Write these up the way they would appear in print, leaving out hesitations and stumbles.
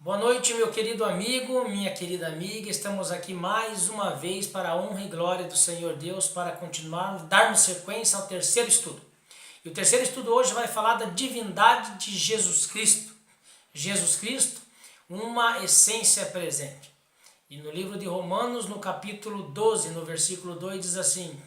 Boa noite, meu querido amigo, minha querida amiga. Estamos aqui mais uma vez para a honra e glória do Senhor Deus para continuarmos, darmos sequência ao terceiro estudo. E o terceiro estudo hoje vai falar da divindade de Jesus Cristo. Jesus Cristo, uma essência presente. E no livro de Romanos, no capítulo 12, no versículo 2, diz assim: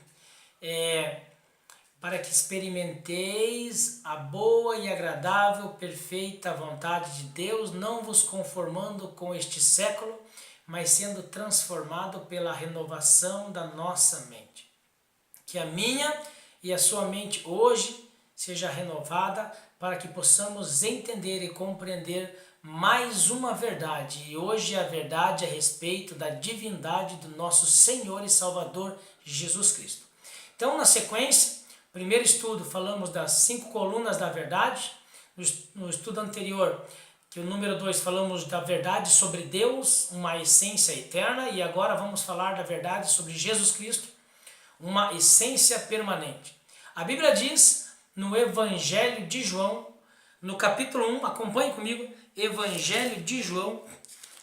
para que experimenteis a boa e agradável, perfeita vontade de Deus, não vos conformando com este século, mas sendo transformado pela renovação da nossa mente. Que a minha e a sua mente hoje seja renovada para que possamos entender e compreender mais uma verdade. E hoje a verdade a respeito da divindade do nosso Senhor e Salvador Jesus Cristo. Então, na sequência, primeiro estudo, falamos das 5 colunas da verdade. No estudo anterior, que o número 2, falamos da verdade sobre Deus, uma essência eterna. E agora vamos falar da verdade sobre Jesus Cristo, uma essência permanente. A Bíblia diz no Evangelho de João, no capítulo 1, acompanhe comigo, Evangelho de João,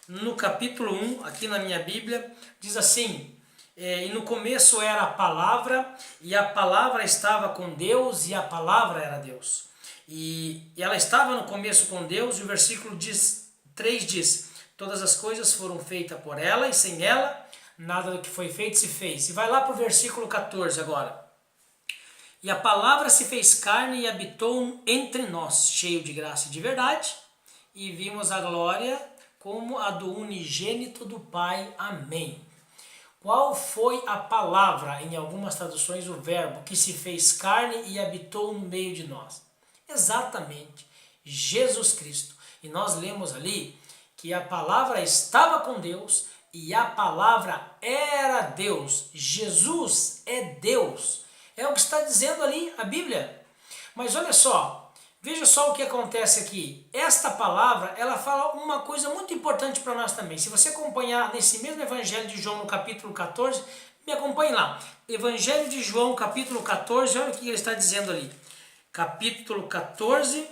no capítulo 1, aqui na minha Bíblia, diz assim: e no começo era a palavra, e a palavra estava com Deus, e a palavra era Deus. E ela estava no começo com Deus, e o versículo 3 diz: todas as coisas foram feitas por ela, e sem ela, nada do que foi feito se fez. E vai lá para o versículo 14 agora. E a palavra se fez carne e habitou entre nós, cheio de graça e de verdade, e vimos a glória como a do unigênito do Pai. Amém. Qual foi a palavra, em algumas traduções o verbo, que se fez carne e habitou no meio de nós? Exatamente, Jesus Cristo. E nós lemos ali que a palavra estava com Deus e a palavra era Deus. Jesus é Deus. É o que está dizendo ali a Bíblia. Mas olha só, veja só o que acontece aqui. Esta palavra, ela fala uma coisa muito importante para nós também. Se você acompanhar nesse mesmo Evangelho de João, no capítulo 14, me acompanhe lá. Evangelho de João, capítulo 14, olha o que ele está dizendo ali. Capítulo 14,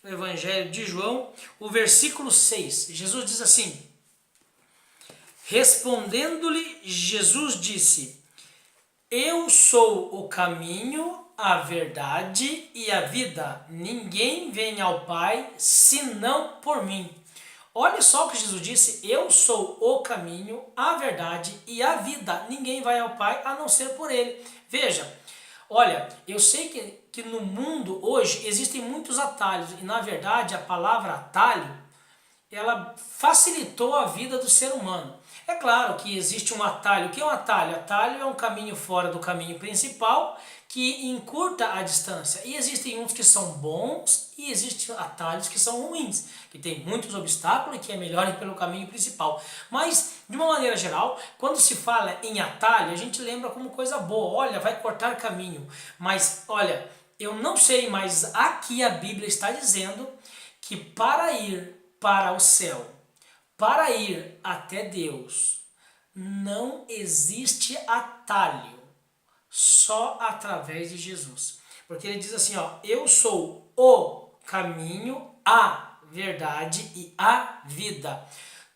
Evangelho de João, o versículo 6. Jesus diz assim: respondendo-lhe, Jesus disse: eu sou o caminho, a verdade e a vida. Ninguém vem ao Pai senão por mim. Olha só o que Jesus disse: eu sou o caminho, a verdade e a vida. Ninguém vai ao Pai a não ser por Ele. Veja, olha, eu sei que no mundo hoje existem muitos atalhos. E na verdade a palavra atalho, ela facilitou a vida do ser humano. É claro que existe um atalho. O que é um atalho? Atalho é um caminho fora do caminho principal que encurta a distância. E existem uns que são bons e existem atalhos que são ruins, que tem muitos obstáculos e que é melhor ir pelo caminho principal. Mas, de uma maneira geral, quando se fala em atalho, a gente lembra como coisa boa. Olha, vai cortar caminho. Mas, olha, eu não sei, mas aqui a Bíblia está dizendo que para ir para o céu, para ir até Deus, não existe atalho, só através de Jesus. Porque ele diz assim, ó, eu sou o caminho, a verdade e a vida.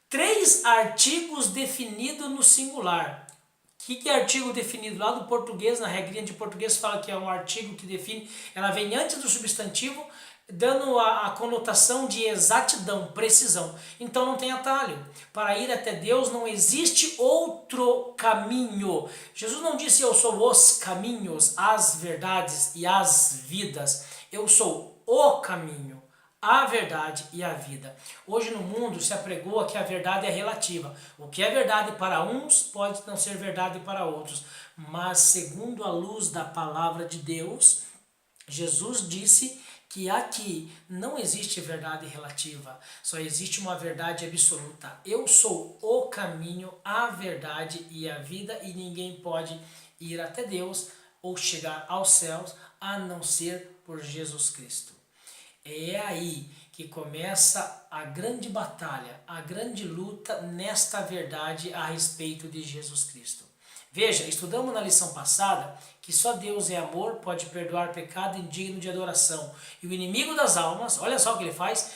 3 artigos definidos no singular. O que é artigo definido? Lá do português, na regrinha de português, fala que é um artigo que define, ela vem antes do substantivo, dando a conotação de exatidão, precisão. Então não tem atalho. Para ir até Deus não existe outro caminho. Jesus não disse eu sou os caminhos, as verdades e as vidas. Eu sou o caminho, a verdade e a vida. Hoje no mundo se apregoa que a verdade é relativa. O que é verdade para uns pode não ser verdade para outros. Mas segundo a luz da palavra de Deus, Jesus disse que aqui não existe verdade relativa, só existe uma verdade absoluta. Eu sou o caminho, a verdade e a vida, e ninguém pode ir até Deus ou chegar aos céus a não ser por Jesus Cristo. É aí que começa a grande batalha, a grande luta nesta verdade a respeito de Jesus Cristo. Veja, estudamos na lição passada que só Deus é amor, pode perdoar pecado indigno de adoração. E o inimigo das almas, olha só o que ele faz,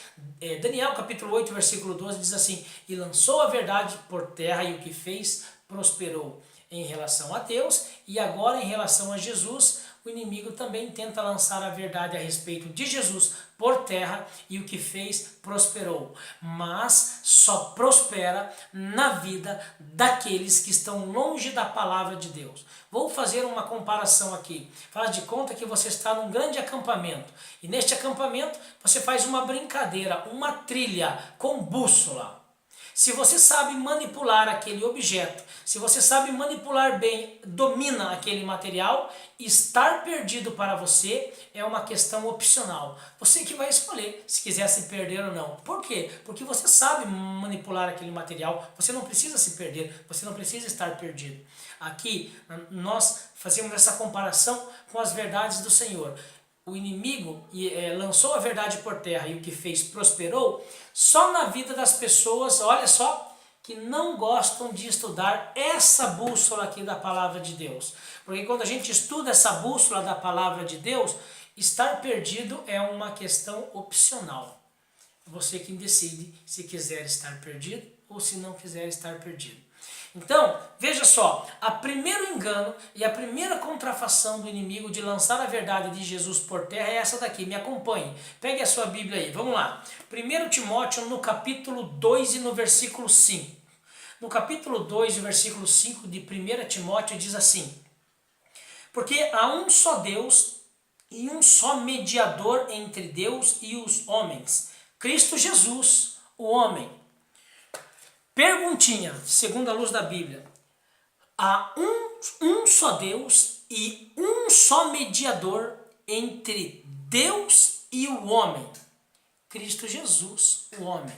Daniel capítulo 8, versículo 12 diz assim: e lançou a verdade por terra e o que fez prosperou. Em relação a Deus e agora em relação a Jesus, o inimigo também tenta lançar a verdade a respeito de Jesus por terra e o que fez prosperou, mas só prospera na vida daqueles que estão longe da palavra de Deus. Vou fazer uma comparação aqui. Faz de conta que você está num grande acampamento e neste acampamento você faz uma brincadeira, uma trilha com bússola. Se você sabe manipular aquele objeto, se você sabe manipular bem, domina aquele material, estar perdido para você é uma questão opcional. Você que vai escolher se quiser se perder ou não. Por quê? Porque você sabe manipular aquele material, você não precisa se perder, você não precisa estar perdido. Aqui nós fazemos essa comparação com as verdades do Senhor. O inimigo lançou a verdade por terra e o que fez prosperou só na vida das pessoas, olha só, que não gostam de estudar essa bússola aqui da palavra de Deus. Porque quando a gente estuda essa bússola da palavra de Deus, estar perdido é uma questão opcional. Você quem decide se quiser estar perdido ou se não quiser estar perdido. Então, veja só, o primeiro engano e a primeira contrafação do inimigo de lançar a verdade de Jesus por terra é essa daqui, me acompanhe, pegue a sua Bíblia aí, vamos lá. 1 Timóteo no capítulo 2 e no versículo 5. No capítulo 2 e versículo 5 de 1 Timóteo diz assim: porque há um só Deus e um só mediador entre Deus e os homens, Cristo Jesus, o homem. Perguntinha, segundo a luz da Bíblia. Há um só Deus e um só mediador entre Deus e o homem. Cristo Jesus, o homem.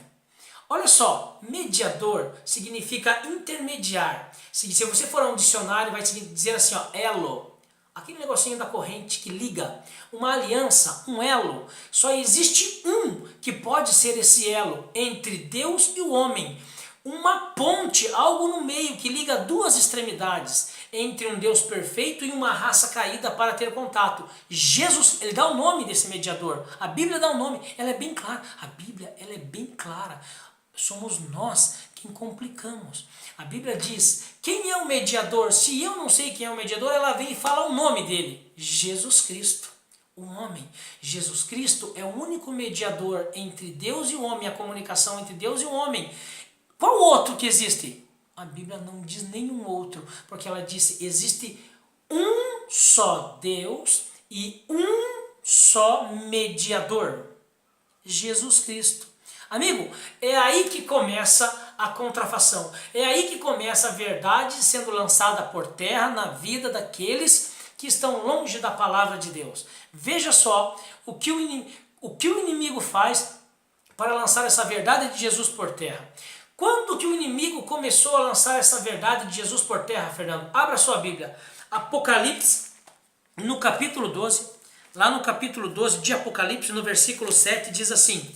Olha só, mediador significa intermediar. Se você for a um dicionário, vai dizer assim, ó, elo. Aquele negocinho da corrente que liga. Uma aliança, um elo. Só existe um que pode ser esse elo entre Deus e o homem. Uma ponte, algo no meio que liga duas extremidades entre um Deus perfeito e uma raça caída para ter contato. Jesus, ele dá o nome desse mediador. A Bíblia dá o nome, ela é bem clara. A Bíblia, ela é bem clara. Somos nós quem complicamos. A Bíblia diz, quem é o mediador? Se eu não sei quem é o mediador, ela vem e fala o nome dele. Jesus Cristo, o homem. Jesus Cristo é o único mediador entre Deus e o homem, a comunicação entre Deus e o homem. Qual outro que existe? A Bíblia não diz nenhum outro, porque ela disse, existe um só Deus e um só mediador, Jesus Cristo. Amigo, é aí que começa a contrafação, é aí que começa a verdade sendo lançada por terra na vida daqueles que estão longe da palavra de Deus. Veja só o que o inimigo faz para lançar essa verdade de Jesus por terra. Quando que o inimigo começou a lançar essa verdade de Jesus por terra, Fernando? Abra sua Bíblia. Apocalipse, no capítulo 12, lá no capítulo 12 de Apocalipse, no versículo 7, diz assim,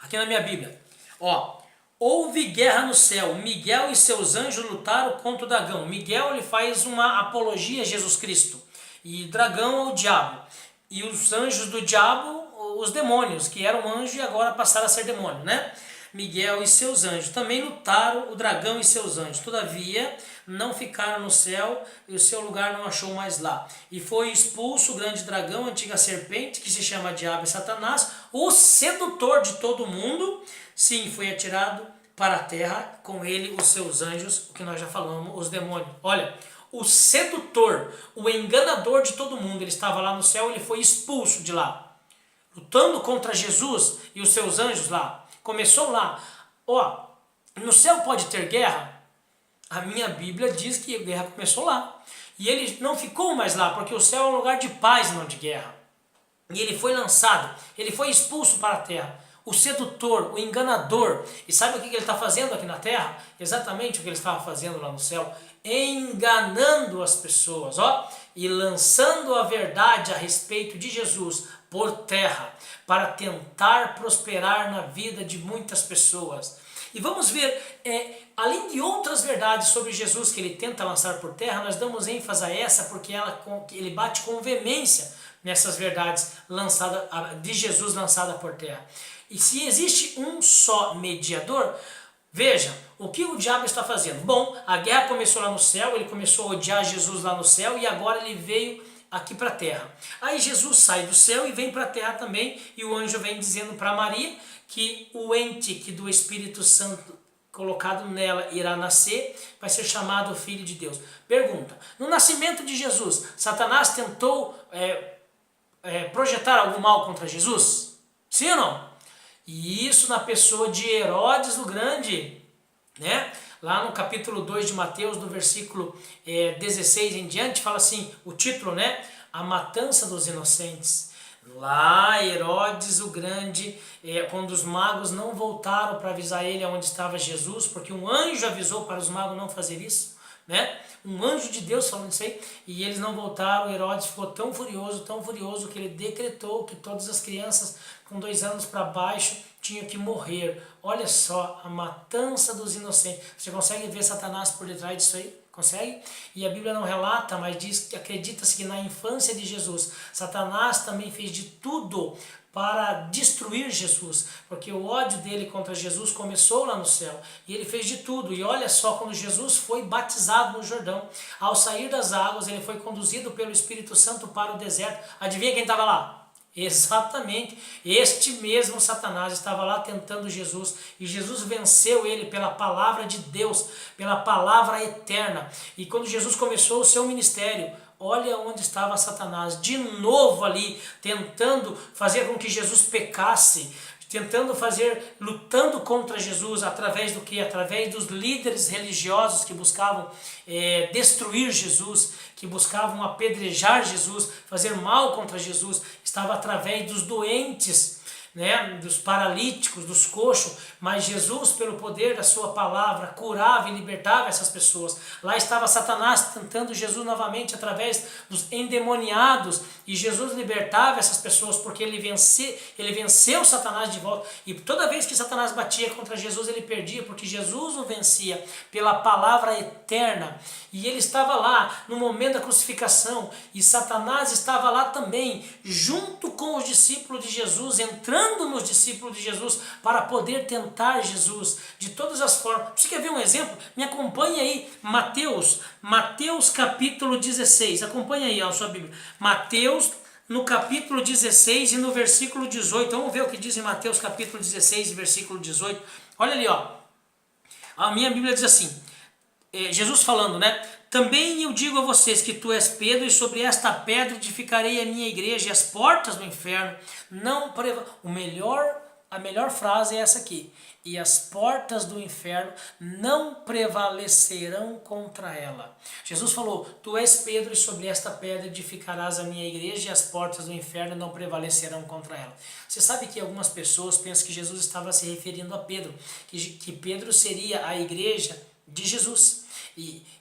aqui na minha Bíblia, ó, houve guerra no céu, Miguel e seus anjos lutaram contra o dragão. Miguel, ele faz uma apologia a Jesus Cristo, e dragão é o diabo, e os anjos do diabo, os demônios, que eram anjos e agora passaram a ser demônio, né? Miguel e seus anjos também lutaram, o dragão e seus anjos, todavia não ficaram no céu e o seu lugar não achou mais lá. E foi expulso o grande dragão, a antiga serpente, que se chama Diabo e Satanás, o sedutor de todo mundo, sim, foi atirado para a terra, com ele os seus anjos, o que nós já falamos, os demônios. Olha, o sedutor, o enganador de todo mundo, ele estava lá no céu, ele foi expulso de lá, lutando contra Jesus e os seus anjos lá. Começou lá. Ó, no céu pode ter guerra? A minha Bíblia diz que a guerra começou lá. E ele não ficou mais lá, porque o céu é um lugar de paz, não de guerra. E ele foi lançado, ele foi expulso para a terra. O sedutor, o enganador. E sabe o que ele está fazendo aqui na terra? Exatamente o que ele estava fazendo lá no céu. Enganando as pessoas, ó. E lançando a verdade a respeito de Jesus por terra, para tentar prosperar na vida de muitas pessoas. E vamos ver, além de outras verdades sobre Jesus que ele tenta lançar por terra, nós damos ênfase a essa porque ele bate com veemência nessas verdades de Jesus lançada por terra. E se existe um só mediador, veja, o que o diabo está fazendo? Bom, a guerra começou lá no céu, ele começou a odiar Jesus lá no céu e agora ele veio aqui para a terra. Aí Jesus sai do céu e vem para a terra também, e o anjo vem dizendo para Maria que o ente que do Espírito Santo colocado nela irá nascer, vai ser chamado Filho de Deus. Pergunta, no nascimento de Jesus, Satanás tentou projetar algum mal contra Jesus? Sim ou não? E isso na pessoa de Herodes o Grande, né? Lá no capítulo 2 de Mateus, do versículo 16 em diante, fala assim, o título, né? A matança dos inocentes. Lá Herodes o Grande, quando os magos não voltaram para avisar ele aonde estava Jesus, porque um anjo avisou para os magos não fazer isso, né? Um anjo de Deus falando isso aí, e eles não voltaram. Herodes ficou tão furioso, que ele decretou que todas as crianças com 2 anos para baixo tinham que morrer. Olha só, a matança dos inocentes. Você consegue ver Satanás por detrás disso aí? Consegue? E a Bíblia não relata, mas diz que acredita-se que na infância de Jesus, Satanás também fez de tudo para destruir Jesus, porque o ódio dele contra Jesus começou lá no céu, e ele fez de tudo. E olha só, quando Jesus foi batizado no Jordão, ao sair das águas, ele foi conduzido pelo Espírito Santo para o deserto. Adivinha quem estava lá? Exatamente, este mesmo Satanás estava lá tentando Jesus, e Jesus venceu ele pela palavra de Deus, pela palavra eterna. E quando Jesus começou o seu ministério, olha onde estava Satanás, de novo ali, tentando fazer com que Jesus pecasse, lutando contra Jesus, através do que? Através dos líderes religiosos que buscavam destruir Jesus, que buscavam apedrejar Jesus, fazer mal contra Jesus. Estava através dos doentes, né, dos paralíticos, dos coxos, mas Jesus, pelo poder da sua palavra, curava e libertava essas pessoas. Lá estava Satanás tentando Jesus novamente através dos endemoniados, e Jesus libertava essas pessoas porque ele venceu Satanás de volta. E toda vez que Satanás batia contra Jesus, ele perdia, porque Jesus o vencia pela palavra eterna. E ele estava lá no momento da crucificação, e Satanás estava lá também, junto com os discípulos de Jesus, entrando nos discípulos de Jesus para poder tentar Jesus de todas as formas. Você quer ver um exemplo? Me acompanha aí, Mateus capítulo 16, acompanha aí a sua Bíblia, Mateus no capítulo 16 e no versículo 18, vamos ver o que diz em Mateus capítulo 16 e versículo 18, olha ali, ó. A minha Bíblia diz assim, Jesus falando, né? Também eu digo a vocês que tu és Pedro, e sobre esta pedra edificarei a minha igreja, e as portas do inferno não a melhor frase é essa aqui: e as portas do inferno não prevalecerão contra ela. Jesus falou, tu és Pedro, e sobre esta pedra edificarás a minha igreja, e as portas do inferno não prevalecerão contra ela. Você sabe que algumas pessoas pensam que Jesus estava se referindo a Pedro, que Pedro seria a igreja de Jesus.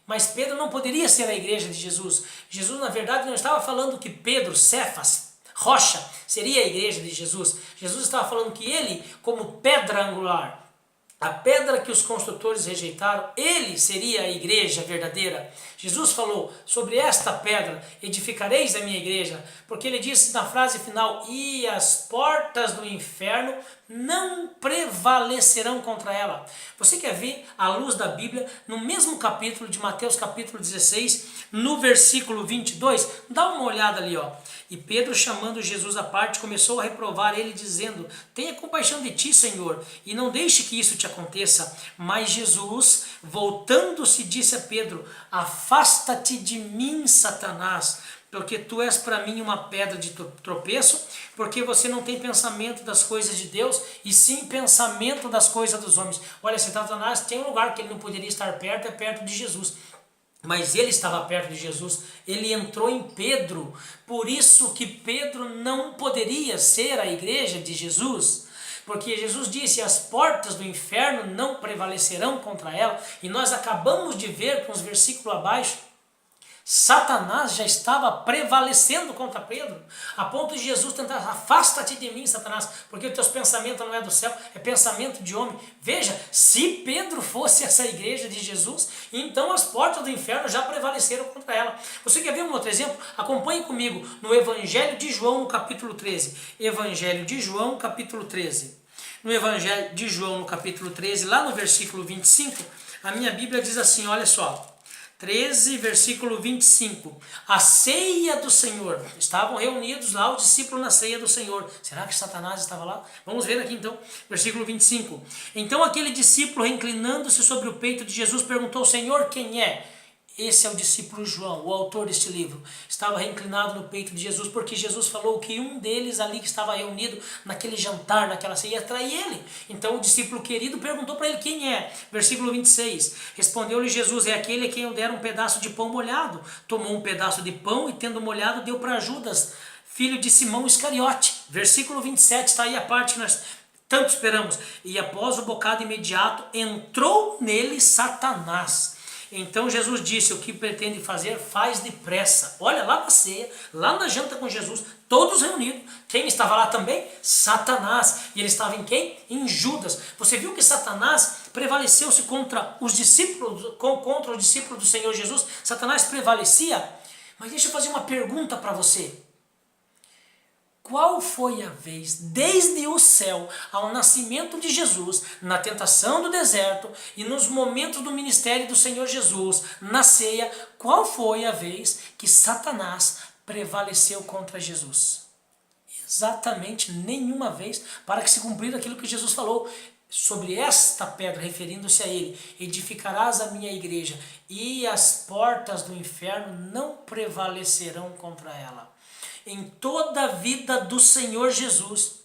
Mas Pedro não poderia ser a igreja de Jesus. Jesus, na verdade, não estava falando que Pedro, Cefas, rocha, seria a igreja de Jesus. Jesus estava falando que ele, como pedra angular, a pedra que os construtores rejeitaram, ele seria a igreja verdadeira. Jesus falou, sobre esta pedra edificareis a minha igreja, porque ele disse na frase final, e as portas do inferno não prevalecerão contra ela. Você quer ver a luz da Bíblia no mesmo capítulo de Mateus capítulo 16, no versículo 22? Dá uma olhada ali, ó. E Pedro, chamando Jesus à parte, começou a reprovar ele, dizendo, tenha compaixão de ti, Senhor, e não deixe que isso te aconteça. Mas Jesus, voltando-se, disse a Pedro, afasta-te de mim, Satanás, porque tu és para mim uma pedra de tropeço, porque você não tem pensamento das coisas de Deus, e sim pensamento das coisas dos homens. Olha, se Satanás tem um lugar que ele não poderia estar perto, é perto de Jesus. Mas ele estava perto de Jesus, ele entrou em Pedro, por isso que Pedro não poderia ser a igreja de Jesus, porque Jesus disse, as portas do inferno não prevalecerão contra ela, e nós acabamos de ver com os versículos abaixo, Satanás já estava prevalecendo contra Pedro, a ponto de Jesus tentar: afasta-te de mim, Satanás, porque os teus pensamentos não é do céu, é pensamento de homem. Veja, se Pedro fosse essa igreja de Jesus, então as portas do inferno já prevaleceram contra ela. Você quer ver um outro exemplo? Acompanhe comigo no Evangelho de João, no capítulo 13. Evangelho de João, capítulo 13. No Evangelho de João, no capítulo 13, lá no versículo 25, a minha Bíblia diz assim, olha só. 13, versículo 25. A ceia do Senhor. Estavam reunidos lá os discípulos na ceia do Senhor. Será que Satanás estava lá? Vamos ver aqui então, versículo 25. Então aquele discípulo, inclinando-se sobre o peito de Jesus, perguntou: Senhor, quem é? Esse é o discípulo João, o autor deste livro. Estava reclinado no peito de Jesus, porque Jesus falou que um deles ali que estava reunido naquele jantar, naquela ceia, ia trair ele. Então o discípulo querido perguntou para ele: quem é? Versículo 26. Respondeu-lhe Jesus: é aquele a quem eu der um pedaço de pão molhado. Tomou um pedaço de pão e, tendo molhado, deu para Judas, filho de Simão Iscariote. Versículo 27, está aí a parte que nós tanto esperamos. E após o bocado imediato, entrou nele Satanás. Então Jesus disse: o que pretende fazer, faz depressa. Olha, lá na ceia, lá na janta com Jesus, todos reunidos. Quem estava lá também? Satanás. E ele estava em quem? Em Judas. Você viu que Satanás prevaleceu-se contra os discípulos do Senhor Jesus? Satanás prevalecia? Mas deixa eu fazer uma pergunta para você. Qual foi a vez, desde o céu ao nascimento de Jesus, na tentação do deserto e nos momentos do ministério do Senhor Jesus, na ceia, qual foi a vez que Satanás prevaleceu contra Jesus? Exatamente nenhuma vez, para que se cumprir aquilo que Jesus falou. Sobre esta pedra, referindo-se a ele, edificarás a minha igreja, e as portas do inferno não prevalecerão contra ela. Em toda a vida do Senhor Jesus,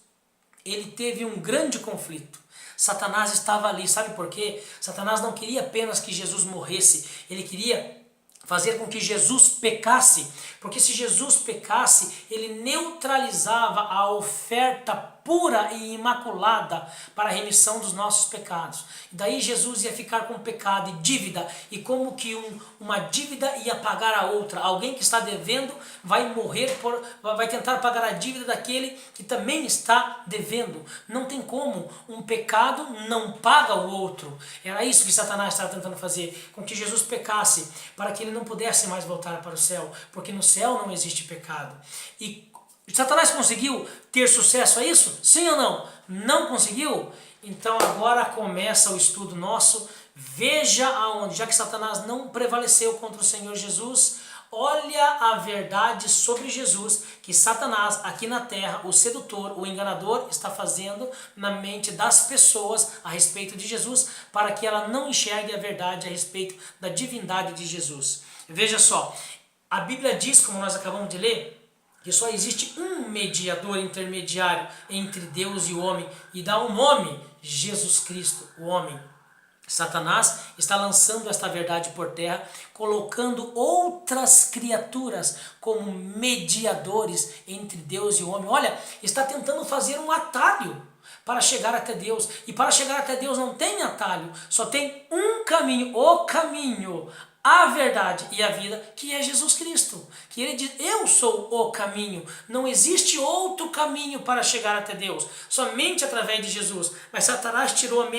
ele teve um grande conflito. Satanás estava ali, sabe por quê? Satanás não queria apenas que Jesus morresse, ele queria fazer com que Jesus pecasse, porque se Jesus pecasse, ele neutralizava a oferta pura e imaculada para a remissão dos nossos pecados. E daí Jesus ia ficar com pecado e dívida, e como que uma dívida ia pagar a outra. Alguém que está devendo vai morrer, vai tentar pagar a dívida daquele que também está devendo. Não tem como, um pecado não paga o outro. Era isso que Satanás estava tentando fazer, com que Jesus pecasse, para que ele não pudesse mais voltar para o céu, porque no céu não existe pecado. E Satanás conseguiu ter sucesso a isso? Sim ou não? Não conseguiu? Então agora começa o estudo nosso. Veja aonde, já que Satanás não prevaleceu contra o Senhor Jesus, olha a verdade sobre Jesus que Satanás aqui na terra, o sedutor, o enganador, está fazendo na mente das pessoas a respeito de Jesus, para que ela não enxergue a verdade a respeito da divindade de Jesus. Veja só, a Bíblia diz, como nós acabamos de ler, que só existe um mediador intermediário entre Deus e o homem, e dá um nome: Jesus Cristo, o homem. Satanás está lançando esta verdade por terra, colocando outras criaturas como mediadores entre Deus e o homem. Olha, está tentando fazer um atalho para chegar até Deus. E para chegar até Deus não tem atalho, só tem um caminho, o caminho, a verdade e a vida, que é Jesus Cristo. Que ele diz: eu sou o caminho. Não existe outro caminho para chegar até Deus, somente através de Jesus. Mas Satanás tirou a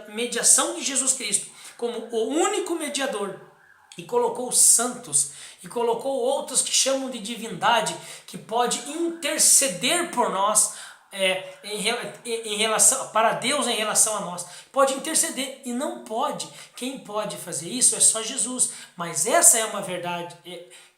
mediação de Jesus Cristo como o único mediador e colocou santos e colocou outros que chamam de divindade, que pode interceder por nós, em relação, para Deus em relação a nós. Pode interceder e não pode. Quem pode fazer isso é só Jesus. Mas essa é uma verdade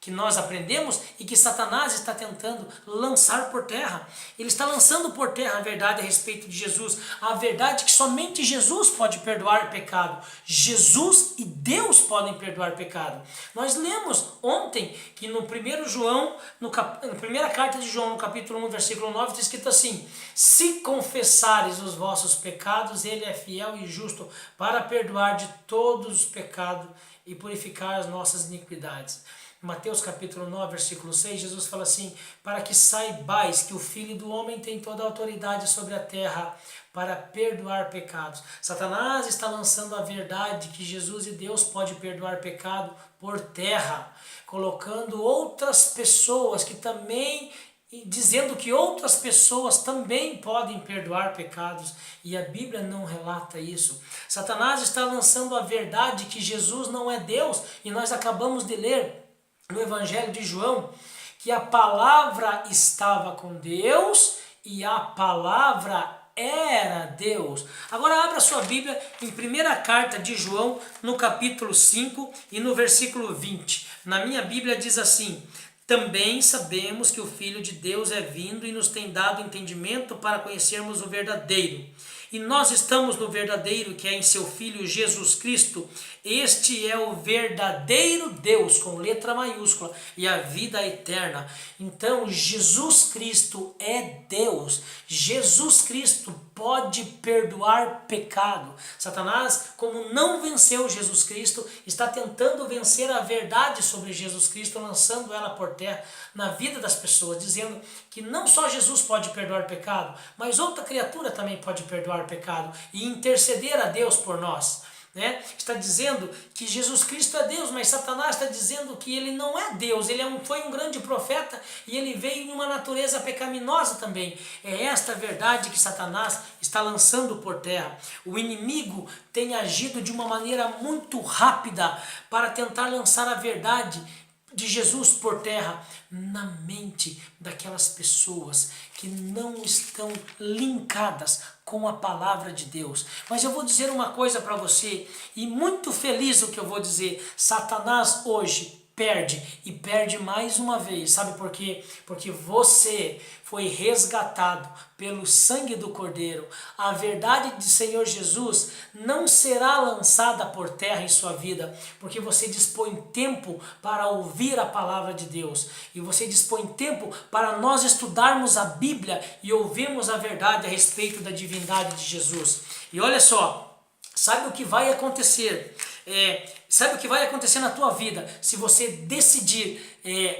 que nós aprendemos e que Satanás está tentando lançar por terra. Ele está lançando por terra a verdade a respeito de Jesus. A verdade que somente Jesus pode perdoar pecado. Jesus e Deus podem perdoar pecado. Nós lemos ontem que no primeiro João, na primeira carta de João, no capítulo 1, versículo 9, está escrito assim: se confessares os vossos pecados, ele é fiel e justo para perdoar de todos os pecados e purificar as nossas iniquidades. Mateus capítulo 9, versículo 6, Jesus fala assim: para que saibais que o Filho do Homem tem toda a autoridade sobre a terra para perdoar pecados. Satanás está lançando a verdade que Jesus e Deus pode perdoar pecado por terra, colocando outras pessoas que também, dizendo que outras pessoas também podem perdoar pecados, e a Bíblia não relata isso. Satanás está lançando a verdade que Jesus não é Deus, e nós acabamos de ler no Evangelho de João que a palavra estava com Deus e a palavra era Deus. Agora abra sua Bíblia em 1ª carta de João, no capítulo 5 e no versículo 20. Na minha Bíblia diz assim: também sabemos que o Filho de Deus é vindo e nos tem dado entendimento para conhecermos o verdadeiro. E nós estamos no verdadeiro, que é em seu Filho Jesus Cristo. Este é o verdadeiro Deus, com letra maiúscula, e a vida eterna. Então, Jesus Cristo é Deus. Jesus Cristo pode perdoar pecado. Satanás, como não venceu Jesus Cristo, está tentando vencer a verdade sobre Jesus Cristo, lançando ela por terra na vida das pessoas, dizendo que não só Jesus pode perdoar pecado, mas outra criatura também pode perdoar pecado e interceder a Deus por nós. Está dizendo que Jesus Cristo é Deus, mas Satanás está dizendo que ele não é Deus, ele foi um grande profeta e ele veio em uma natureza pecaminosa também. É esta verdade que Satanás está lançando por terra. O inimigo tem agido de uma maneira muito rápida para tentar lançar a verdade de Jesus por terra na mente daquelas pessoas que não estão linkadas com a palavra de Deus. Mas eu vou dizer uma coisa para você, e muito feliz o que eu vou dizer: Satanás hoje perde, e perde mais uma vez. Sabe por quê? Porque você foi resgatado pelo sangue do Cordeiro. A verdade do Senhor Jesus não será lançada por terra em sua vida, porque você dispõe tempo para ouvir a palavra de Deus, e você dispõe tempo para nós estudarmos a Bíblia e ouvirmos a verdade a respeito da divindade de Jesus. E olha só, sabe o que vai acontecer? Sabe o que vai acontecer na tua vida se você decidir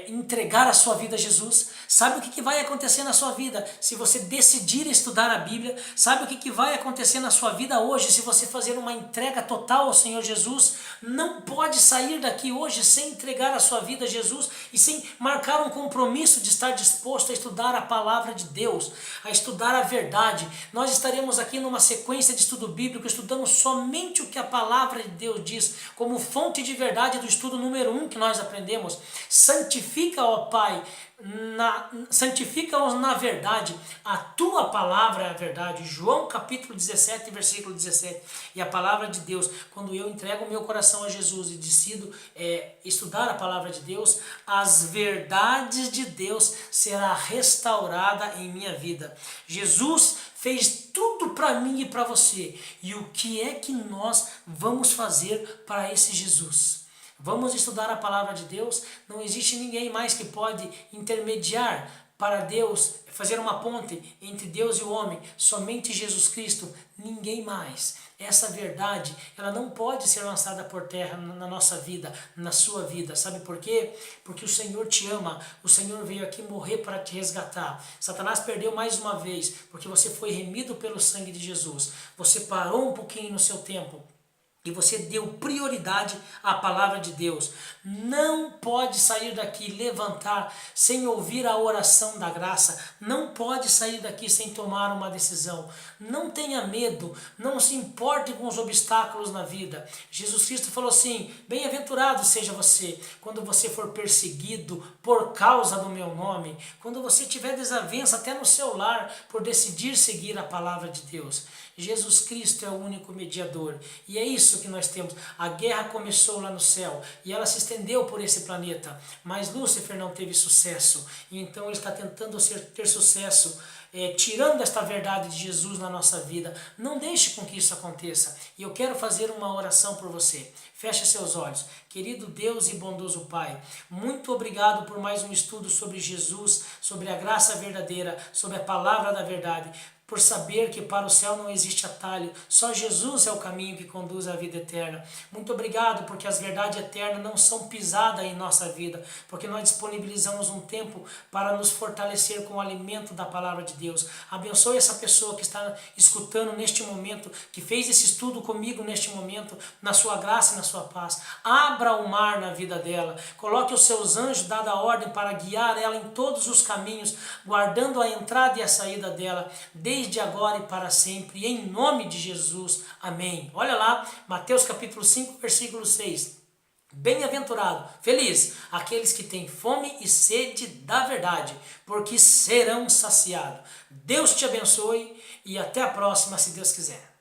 entregar a sua vida a Jesus? Sabe o que vai acontecer na sua vida se você decidir estudar a Bíblia? Sabe o que vai acontecer na sua vida hoje se você fazer uma entrega total ao Senhor Jesus? Não pode sair daqui hoje sem entregar a sua vida a Jesus e sem marcar um compromisso de estar disposto a estudar a palavra de Deus, a estudar a verdade. Nós estaremos aqui numa sequência de estudo bíblico, estudando somente o que a palavra de Deus diz, como fonte de verdade do estudo número 1 que nós aprendemos. Santifica, ó Pai, santifica-os na verdade, a tua palavra é a verdade. João capítulo 17, versículo 17. E a palavra de Deus, quando eu entrego o meu coração a Jesus e decido estudar a palavra de Deus, as verdades de Deus será restaurada em minha vida. Jesus fez tudo para mim e para você. E o que é que nós vamos fazer para esse Jesus? Vamos estudar a palavra de Deus? Não existe ninguém mais que pode intermediar para Deus, fazer uma ponte entre Deus e o homem, somente Jesus Cristo, ninguém mais. Essa verdade, ela não pode ser lançada por terra na nossa vida, na sua vida. Sabe por quê? Porque o Senhor te ama, o Senhor veio aqui morrer para te resgatar. Satanás perdeu mais uma vez, porque você foi remido pelo sangue de Jesus. Você parou um pouquinho no seu tempo e você deu prioridade à palavra de Deus. Não pode sair daqui, levantar, sem ouvir a oração da graça. Não pode sair daqui sem tomar uma decisão. Não tenha medo, não se importe com os obstáculos na vida. Jesus Cristo falou assim: bem-aventurado seja você quando você for perseguido por causa do meu nome, quando você tiver desavença até no seu lar por decidir seguir a palavra de Deus. Jesus Cristo é o único mediador, e é isso que nós temos. A guerra começou lá no céu e ela se estendeu por esse planeta, mas Lúcifer não teve sucesso, e então ele está tentando ter sucesso, tirando esta verdade de Jesus na nossa vida. Não deixe com que isso aconteça, e eu quero fazer uma oração por você. Feche seus olhos. Querido Deus e bondoso Pai, muito obrigado por mais um estudo sobre Jesus, sobre a graça verdadeira, sobre a palavra da verdade. por saber que para o céu não existe atalho, só Jesus é o caminho que conduz à vida eterna. Muito obrigado porque as verdades eternas não são pisadas em nossa vida, porque nós disponibilizamos um tempo para nos fortalecer com o alimento da palavra de Deus. Abençoe essa pessoa que está escutando neste momento, que fez esse estudo comigo neste momento, na sua graça e na sua paz. Abra o mar na vida dela, coloque os seus anjos, dada a ordem para guiar ela em todos os caminhos, guardando a entrada e a saída dela, desde agora e para sempre, em nome de Jesus, amém. Olha lá, Mateus capítulo 5, versículo 6. Bem-aventurado, feliz, aqueles que têm fome e sede da verdade, porque serão saciados. Deus te abençoe e até a próxima, se Deus quiser.